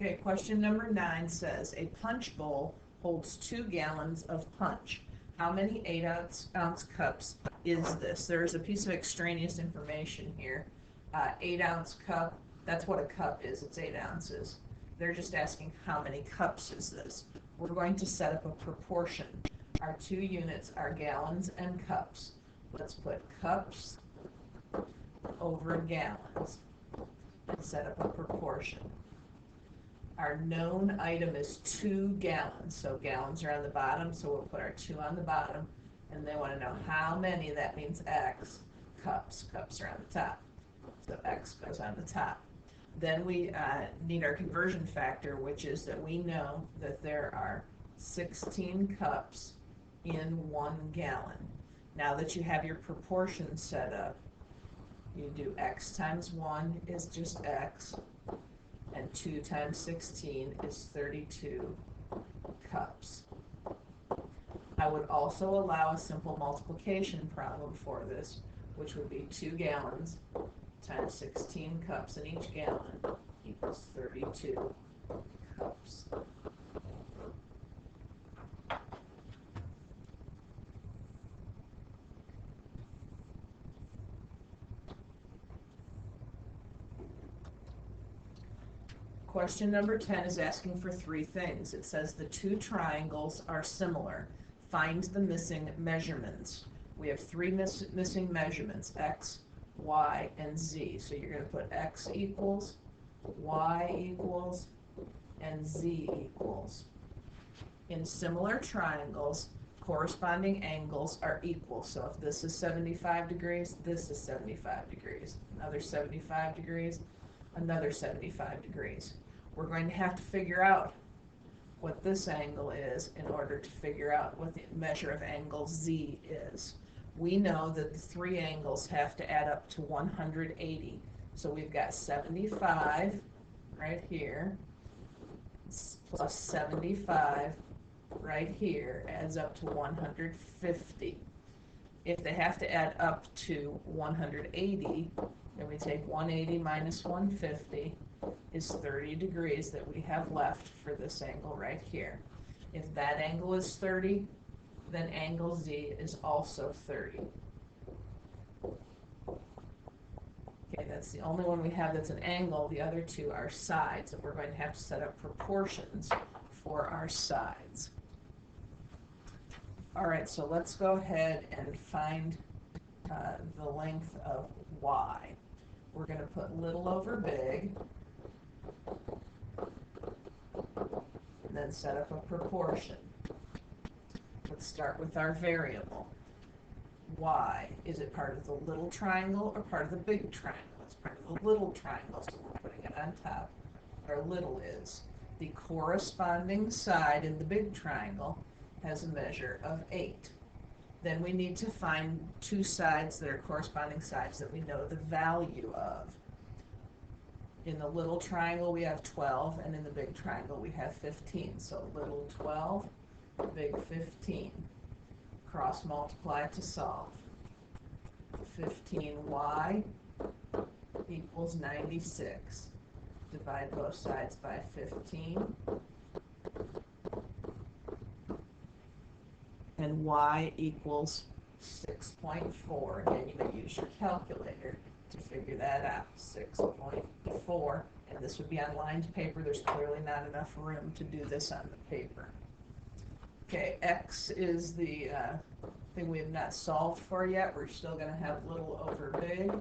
Okay, question number 9 says, a punch bowl holds 2 gallons of punch. How many 8-ounce cups is this? There is a piece of extraneous information here. 8-ounce cup, that's what a cup is, it's 8 ounces. They're just asking how many cups is this. We're going to set up a proportion. Our 2 units are gallons and cups. Let's put cups over gallons and set up a proportion. Our known item is 2 gallons, so gallons are on the bottom, so we'll put our 2 on the bottom, and they want to know how many, that means X, cups. Cups are on the top, so X goes on the top. Then we need our conversion factor, which is that we know that there are 16 cups in 1 gallon. Now that you have your proportions set up, you do X times 1 is just X, and 2 times 16 is 32 cups. I would also allow a simple multiplication problem for this, which would be 2 gallons times 16 cups in each gallon equals 32 cups. Question number 10 is asking for 3 things. It says the 2 triangles are similar. Find the missing measurements. We have 3 missing measurements, X, Y, and Z. So you're going to put X equals, Y equals, and Z equals. In similar triangles, corresponding angles are equal. So if this is 75 degrees, this is 75 degrees. Another 75 degrees, another 75 degrees. We're going to have to figure out what this angle is in order to figure out what the measure of angle Z is. We know that the 3 angles have to add up to 180. So we've got 75 right here plus 75 right here adds up to 150. If they have to add up to 180, then we take 180 minus 150 is 30 degrees that we have left for this angle right here. If that angle is 30, then angle Z is also 30. Okay, that's the only one we have that's an angle. The other 2 are sides, and we're going to have to set up proportions for our sides. All right, so let's go ahead and find the length of Y. We're going to put little over big, and then set up a proportion. Let's start with our variable. Y, is it part of the little triangle or part of the big triangle? It's part of the little triangle, so we're putting it on top. Our little is. The corresponding side in the big triangle has a measure of 8. Then we need to find 2 sides that are corresponding sides that we know the value of. In the little triangle we have 12, and in the big triangle we have 15. So little 12, big 15. Cross multiply to solve. 15y equals 96. Divide both sides by 15. And y equals 6.4. Again, you may use your calculator to figure that out. 6.4. And this would be on lined paper. There's clearly not enough room to do this on the paper. Okay, x is the thing we have not solved for yet. We're still going to have little over big.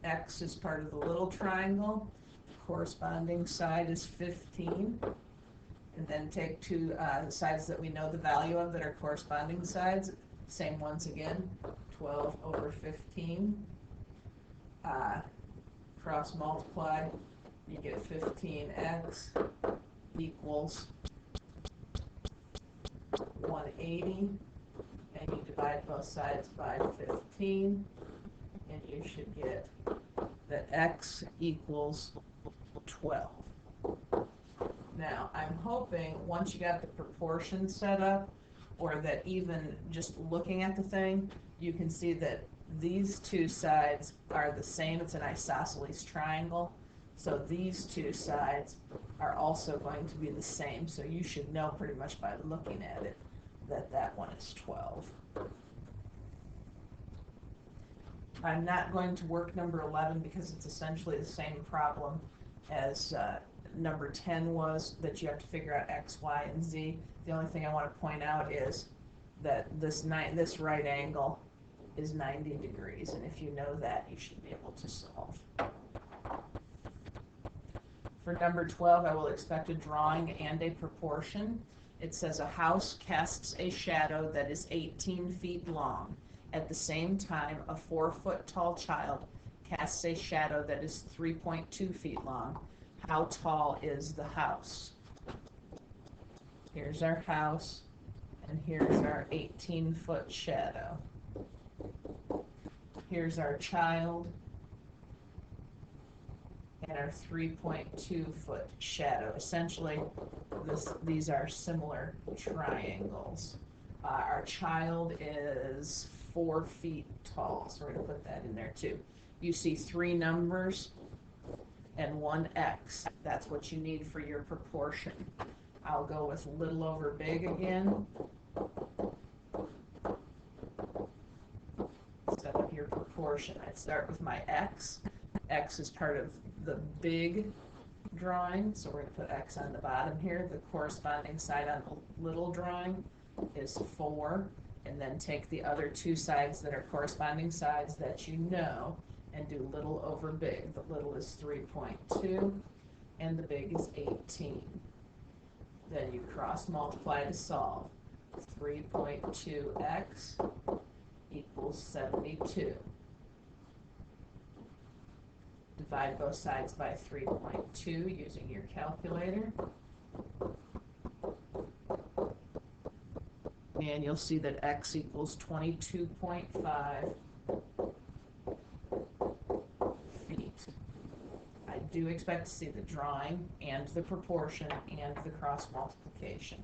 X is part of the little triangle. Corresponding side is 15. And then take 2 sides that we know the value of that are corresponding sides. Same ones again. 12 over 15. Cross multiply. You get 15x equals 180. And you divide both sides by 15. And you should get that x equals 12. Now, I'm hoping once you got the proportions set up, or that even just looking at the thing, you can see that these 2 sides are the same. It's an isosceles triangle. So these 2 sides are also going to be the same, so you should know pretty much by looking at it that that one is 12. I'm not going to work number 11 because it's essentially the same problem as number 10 was, that you have to figure out x, y, and z. The only thing I want to point out is that this right angle is 90 degrees, and if you know that, you should be able to solve. For number 12, I will expect a drawing and a proportion. It says a house casts a shadow that is 18 feet long. At the same time, a 4-foot tall child casts a shadow that is 3.2 feet long. How tall is the house? Here's our house, and here's our 18-foot shadow. Here's our child, and our 3.2-foot shadow. Essentially, these are similar triangles. Our child is 4 feet tall, so we're going to put that in there too. You see 3 numbers and 1 X. That's what you need for your proportion. I'll go with little over big again. Set up your proportion. I start with my X. X is part of the big drawing, so we're going to put X on the bottom here. The corresponding side on the little drawing is 4, and then take the other 2 sides that are corresponding sides that you know and do little over big. The little is 3.2 and the big is 18. Then you cross multiply to solve. 3.2x equals 72. Divide both sides by 3.2 using your calculator. And you'll see that x equals 22.5 feet. I do expect to see the drawing and the proportion and the cross multiplication.